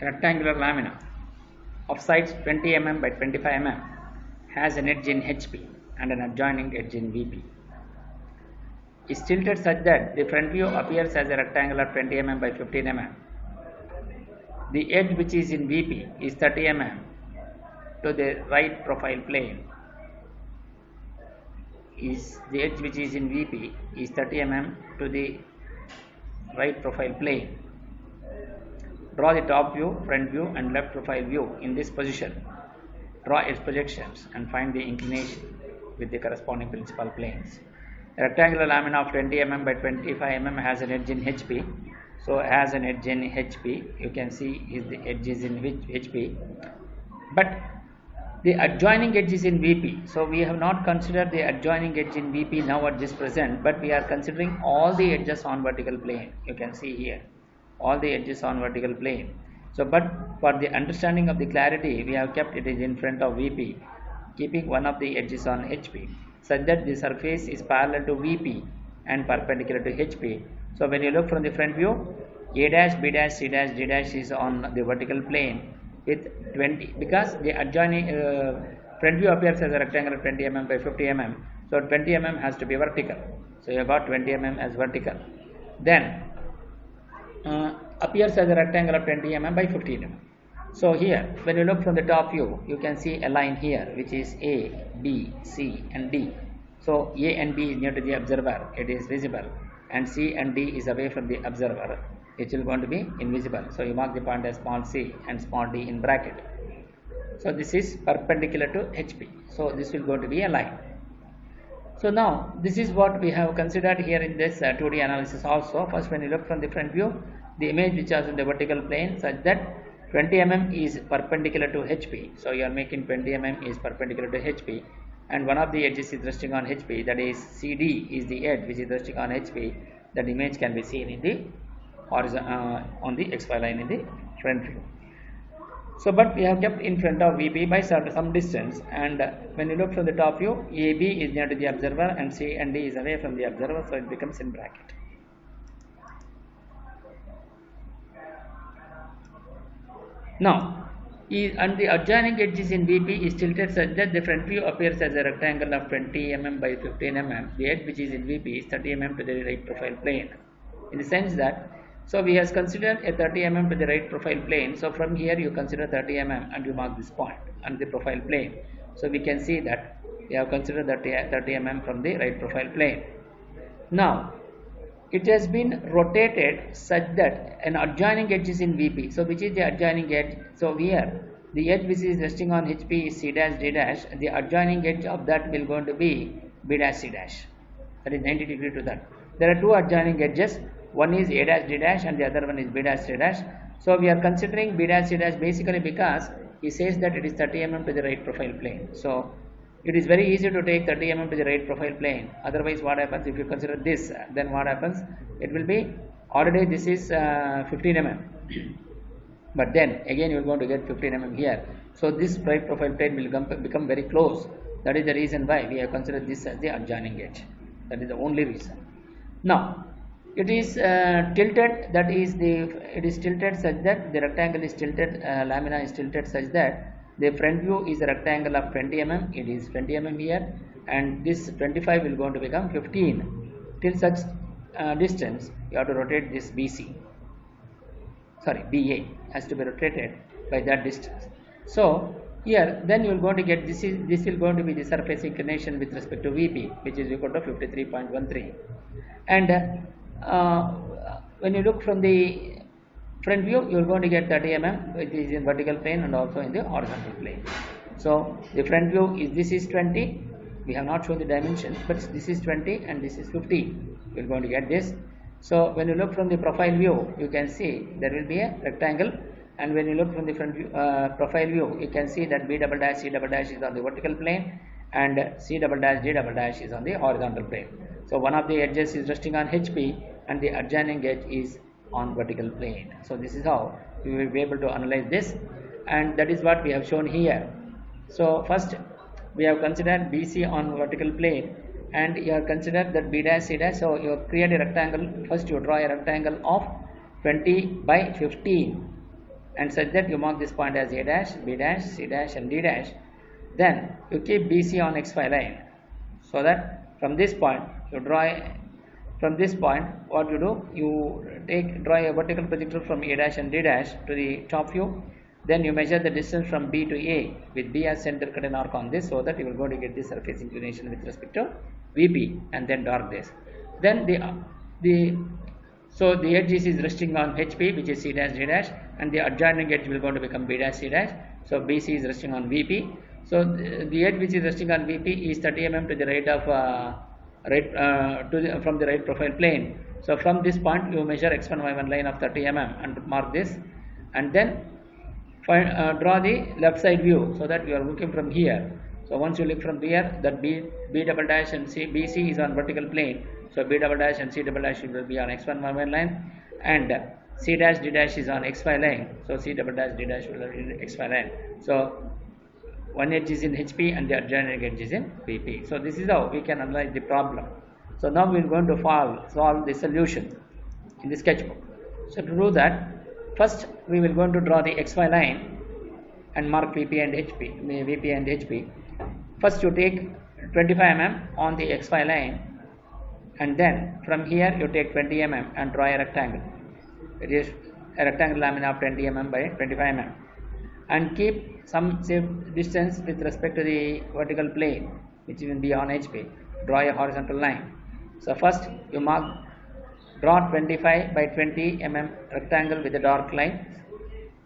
rectangular lamina of sides 20 mm by 25 mm has an edge in HP and an adjoining edge in VP. Is tilted such that the front view appears as a rectangle of 20 mm by 15 mm. The edge which is in VP is 30 mm to the right profile plane. The edge which is in VP is 30 mm to the right profile plane. Draw the top view, front view and left profile view in this position. Draw its projections and find the inclination with the corresponding principal planes. A rectangular lamina of 20 mm by 25 mm has an edge in HP. So has an edge in HP. You can see is the edge is in which HP. But the adjoining edge is in VP. So we have not considered the adjoining edge in VP now at this present, but we are considering all the edges on vertical plane. You can see here all the edges on vertical plane. So but for the understanding of the clarity, we have kept it is in front of VP, keeping one of the edges on HP, such that the surface is parallel to VP and perpendicular to HP. So when you look from the front view, A dash, B dash, C dash, D dash is on the vertical plane with 20, because the adjoining front view appears as a rectangle of 20 mm by 50 mm. So 20 mm has to be vertical. So you have got 20 mm as vertical. Then appears as a rectangle of 20 mm by 15 mm. So here, when you look from the top view, you can see a line here which is A, B, C and D. So A and B is near to the observer, it is visible, and C and D is away from the observer, which is going to be invisible. So you mark the point as small c and small d in bracket. So this is perpendicular to HP. So this will going to be a line. So now this is what we have considered here in this 2D analysis also. First, when you look from the front view, the image which is in the vertical plane such that 20 mm is perpendicular to HP. So you are making 20 mm is perpendicular to HP, and one of the edges is resting on HP, that is CD is the edge which is resting on HP. That image can be seen in the horizontal on the XY line in the front view. So but we have kept in front of VP by some distance, and when you look from the top view, AB is near to the observer and C and D is away from the observer, so it becomes in bracket. Now, and the adjoining edges in VP is tilted such that the front view appears as a rectangle of 20 mm by 15 mm. The edge which is in VP is 30 mm to the right profile plane. In the sense that, so we have considered a 30 mm to the right profile plane. So from here you consider 30 mm and you mark this point on the profile plane. So we can see that we have considered 30 mm from the right profile plane. Now, it has been rotated such that an adjoining edge is in VP. So which is the adjoining edge? So here the edge which is resting on HP is C dash D dash. The adjoining edge of that will going to be B dash C dash. That is 90 degree to that. There are two adjoining edges. One is A dash D dash and the other one is B dash C dash. So we are considering B dash C dash basically because he says that it is 30 mm to the right profile plane. So it is very easy to take 30 mm to the right profile plane. Otherwise what happens if you consider this, then what happens? It will be already this is 15 mm. But then again you are going to get 15 mm here. So this right profile plane will become very close. That is the reason why we have considered this as the adjoining edge. That is the only reason. Now it is tilted, that is it is tilted such that the rectangle is tilted, lamina is tilted such that the front view is a rectangle of 20 mm, it is 20 mm here, and this 25 will going to become 15. Till such distance you have to rotate this BA has to be rotated by that distance. So here then you will going to get this will going to be the surface inclination with respect to VP, which is equal to 53.13. And when you look from the front view, you are going to get 30 mm, which is in vertical plane and also in the horizontal plane. So the front view is, this is 20. We have not shown the dimensions, but this is 20 and this is 15. You are going to get this. So when you look from the profile view, you can see there will be a rectangle, and when you look from the front view, profile view, you can see that B double dash C double dash is on the vertical plane and C double dash D double dash is on the horizontal plane. So one of the edges is resting on HP and the adjoining edge is on vertical plane. So this is how we will be able to analyze this, and that is what we have shown here. So first we have considered BC on vertical plane, and you have considered that B dash C dash. So you create a rectangle. First you draw a rectangle of 20 by 15 and such that you mark this point as A dash, B dash, C dash and D dash. Then you keep BC on XY line, so that from this point you draw from this point what you do, you draw a vertical projector from A dash and D dash to the top view. Then you measure the distance from B to A with B as center, cut an arc on this, so that you will go to get the surface inclination with respect to VP, and then dark this. Then so the edge is resting on HP, which is C dash D dash, and the adjoining edge will go to become B dash C dash. So BC is resting on VP. So the edge which is resting on VP is 30 mm to the right of from the right profile plane. So from this point you measure x1 y1 line of 30 mm and mark this, and then draw the left side view, so that you are looking from here. So once you look from here, that B double dash and BC is on vertical plane. So B double dash and C double dash will be on x1 y1 line, and C dash D dash is on xy line. So C double dash D dash will be on xy line. So one edge is in HP and the adjoining edge is in VP. So this is how we can analyze the problem. So now we are going to solve the solution in the sketchbook. So to do that, first we will going to draw the XY line and mark VP and HP. First you take 25 mm on the XY line, and then from here you take 20 mm and draw a rectangle. It is a rectangle lamina of 20 mm by 25 mm, and keep some distance with respect to the vertical plane, which will be on HP. Draw a horizontal line. So first you draw 25 by 20 mm rectangle with a dark line.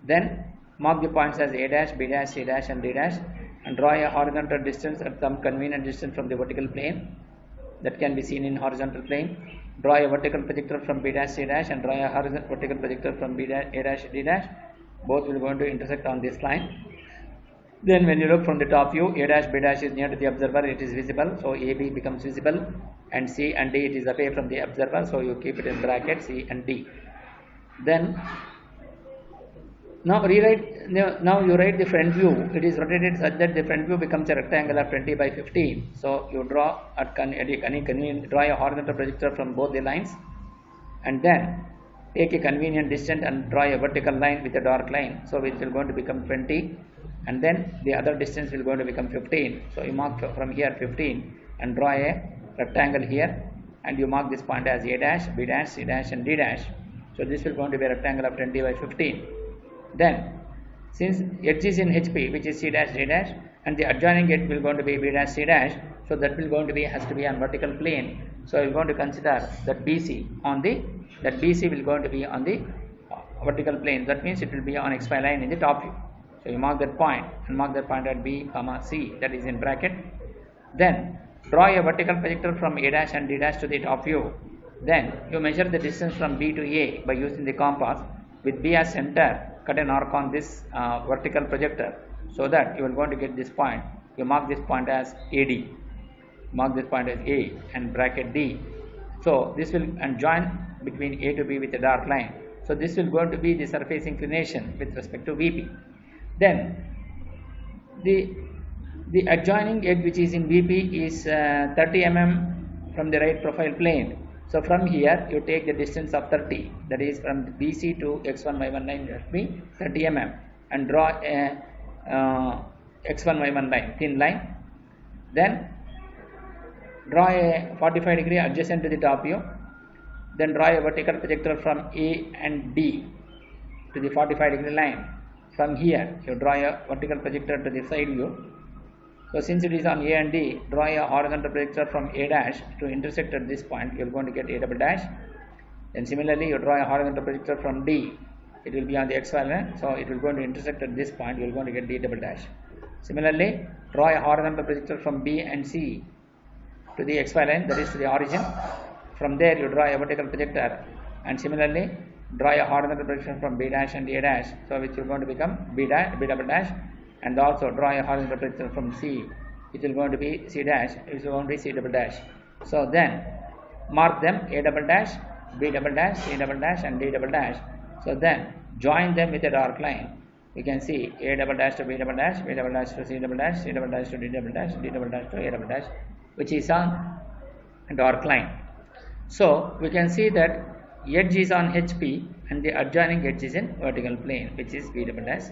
Then mark the points as A dash, B dash, C dash and D dash, and draw a horizontal distance at some convenient distance from the vertical plane that can be seen in horizontal plane. Draw a vertical projector from B dash, C dash, and draw a horizontal vertical projector from A dash, D dash. Both will going to intersect on this line. Then when you look from the top view, A dash, B dash is near to the observer, it is visible, so AB becomes visible, and C and D, it is away from the observer, so you keep it in bracket C and D. Then now you write the front view. It is rotated such that the front view becomes a rectangle of 20 by 15. So you draw draw a horizontal projector from both the lines, and then take a convenient distance and draw a vertical line with a dark line, so which will going to become 20, and then the other distance will going to become 15. So you mark from here 15 and draw a rectangle here, and you mark this point as A dash, B dash, C dash and D dash. So this will going to be a rectangle of 20 by 15. Then since edge is in HP, which is C dash D dash, and the adjoining edge will going to be B dash C dash, so that will going to be has to be on vertical plane. So you are going to consider that BC will going to be on the vertical plane. That means it will be on XY line in the top view. So you mark that point and mark that point at B, C, that is in bracket. Then draw a vertical projector from A dash and D dash to the top view. Then you measure the distance from B to A by using the compass. With B as center, cut an arc on this vertical projector, so that you are going to get this point. You mark this point as AD. Mark this point as A and bracket D. So this will join between A to B with a dark line. So this will going to be the surface inclination with respect to VP. Then the adjoining edge which is in VP is 30 mm from the right profile plane. So from here you take the distance of 30, that is from BC to x1 y1 line must be 30 mm, and draw a x1 y1 line, thin line. Then draw a 45 degree adjacent to the top view. Then draw a vertical projector from A and D to the 45 degree line. From here you draw a vertical projector to the side view. So since it is on A and D, draw a horizontal projector from A dash to intersect at this point. You are going to get A double dash. Then similarly you draw a horizontal projector from D. It will be on the XY line, so it will going to intersect at this point. You are going to get D double dash. Similarly, draw a horizontal projector from B and C to the XY line, that is to the origin. From there you draw a vertical projector, and similarly draw a horizontal projection from B dash and A dash, so which will going to become B double dash, and also draw a horizontal projection from C, which will going to be C dash, which will going to be C double dash. So then mark them A double dash, B double dash, C double dash and D double dash. So then join them with a dark line. You can see A double dash to B double dash, B double dash to C double dash, C double dash to D double dash, D double dash to A double dash, which is on a dark line. So we can see that edge is on HP and the adjoining edge is in vertical plane, which is B double dash.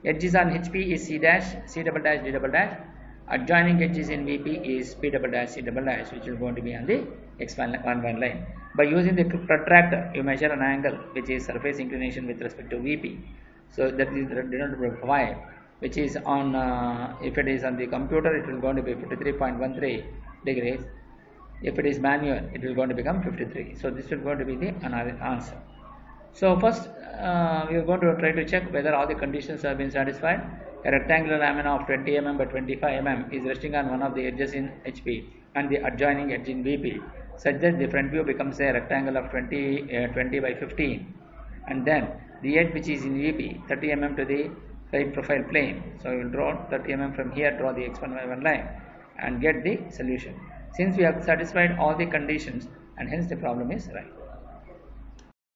Edge is on HP is C dash, C double dash, D double dash. Adjoining edge is in VP is P double dash, C double dash, which is going to be on the X1 line. By using the protractor, you measure an angle which is surface inclination with respect to VP. So that is denoted by phi, which is on, if it is on the computer, it will going to be 53.13 degrees. If it is manual, it will going to become 53. So this will going to be the answer. So first, we are going to try to check whether all the conditions have been satisfied. A rectangular lamina of 20 mm by 25 mm is resting on one of the edges in HP and the adjoining edge in VP, such that the front view becomes a rectangle of 20 by 15, and then the edge which is in VP 30 mm to the right profile plane. So we will draw 30 mm from here, draw the X1 Y1 line and get the solution. Since we have satisfied all the conditions, and hence the problem is right.